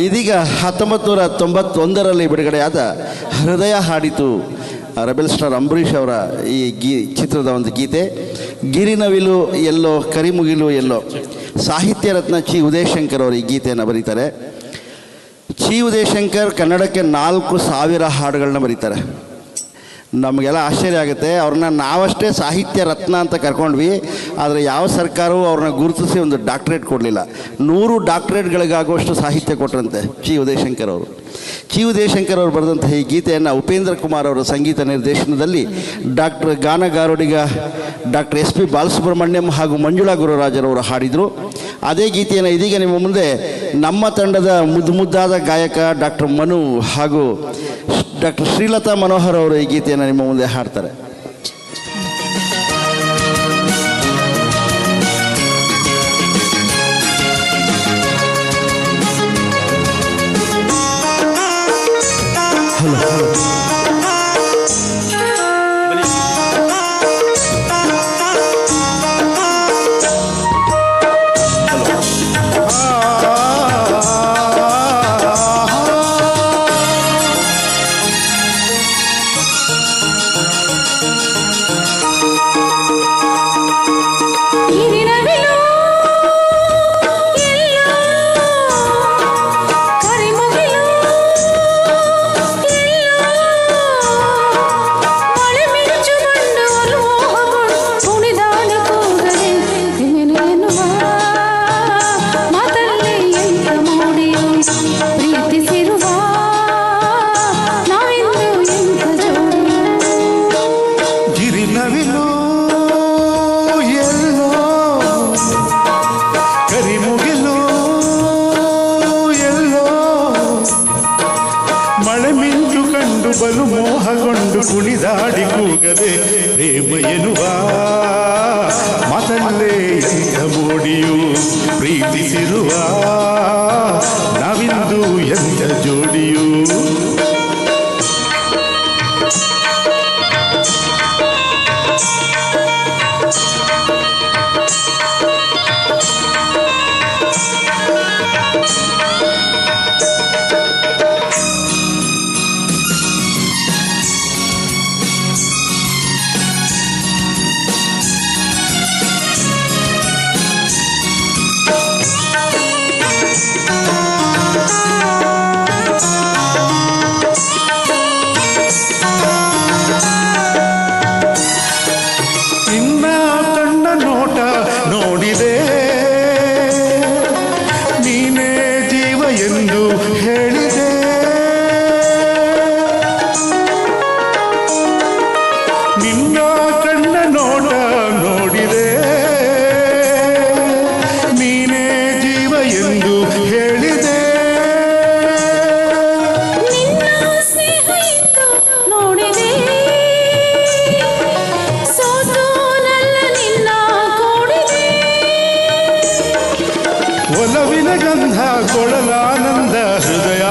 ಇದೀಗ 1991ರಲ್ಲಿ ಬಿಡುಗಡೆಯಾದ ಹೃದಯ ಹಾಡಿತು ರೆಬೆಲ್ ಸ್ಟಾರ್ ಅಂಬರೀಷ್ ಅವರ ಈ ಚಿತ್ರದ ಒಂದು ಗೀತೆ. ಗಿರಿನವಿಲು ಎಲ್ಲೋ ಕರಿಮುಗಿಲು ಎಲ್ಲೋ. ಸಾಹಿತ್ಯ ರತ್ನ ಚಿ ಉದಯಶಂಕರ್ ಅವರು ಈ ಗೀತೆಯನ್ನು ಬರೀತಾರೆ. ಚಿ ಉದಯಶಂಕರ್ ಕನ್ನಡಕ್ಕೆ 4,000 ಹಾಡುಗಳನ್ನ ಬರೀತಾರೆ. ನಮಗೆಲ್ಲ ಆಶ್ಚರ್ಯ ಆಗುತ್ತೆ. ಅವ್ರನ್ನ ನಾವಷ್ಟೇ ಸಾಹಿತ್ಯ ರತ್ನ ಅಂತ ಕರ್ಕೊಂಡ್ವಿ, ಆದರೆ ಯಾವ ಸರ್ಕಾರವೂ ಅವ್ರನ್ನ ಗುರುತಿಸಿ ಒಂದು ಡಾಕ್ಟ್ರೇಟ್ ಕೊಡಲಿಲ್ಲ. 100 ಡಾಕ್ಟ್ರೇಟ್ಗಳಿಗಾಗುವಷ್ಟು ಸಾಹಿತ್ಯ ಕೊಟ್ಟರಂತೆ ಚಿ ಉದಯಶಂಕರ್ ಅವರು. ಚಿ ಉದಯಶಂಕರ್ ಅವರು ಬರೆದಂಥ ಈ ಗೀತೆಯನ್ನು ಉಪೇಂದ್ರ ಕುಮಾರ್ ಅವರ ಸಂಗೀತ ನಿರ್ದೇಶನದಲ್ಲಿ ಗಾನಗಾರುಡಿಗ ಡಾಕ್ಟರ್ SP ಬಾಲಸುಬ್ರಹ್ಮಣ್ಯಂ ಹಾಗೂ ಮಂಜುಳಾ ಗುರುರಾಜರವರು ಹಾಡಿದರು. ಅದೇ ಗೀತೆಯನ್ನು ಇದೀಗ ನಿಮ್ಮ ಮುಂದೆ ನಮ್ಮ ತಂಡದ ಮುದ್ದಾದ ಗಾಯಕ ಡಾಕ್ಟರ್ ಮನು ಹಾಗೂ ಡಾಕ್ಟರ್ ಶ್ರೀಲತಾ ಮನೋಹರ್ ಅವರು ಈ ಗೀತೆಯನ್ನು ನಿಮ್ಮ ಮುಂದೆ ಹಾಡ್ತಾರೆ. ಬಲು ಮೋಹಗೊಂಡು ಕುಣಿದಾಡಿ ಕೂಗದೆ ಪ್ರೇಮ ಎನ್ನುವ ಮಾತಲ್ಲೇ ಎಂಥ ಮೋಡಿಯು ಪ್ರೀತಿಸಿರುವ ನಾವಿಂದು ಎಂಥ ಜೋಡಿಯು. ಒಲವಿನ ಗಂಧ ಕೊಳಲಾನಂದ ಹೃದಯ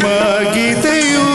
ಪ್ರೇಮ ಗೀತೆಯು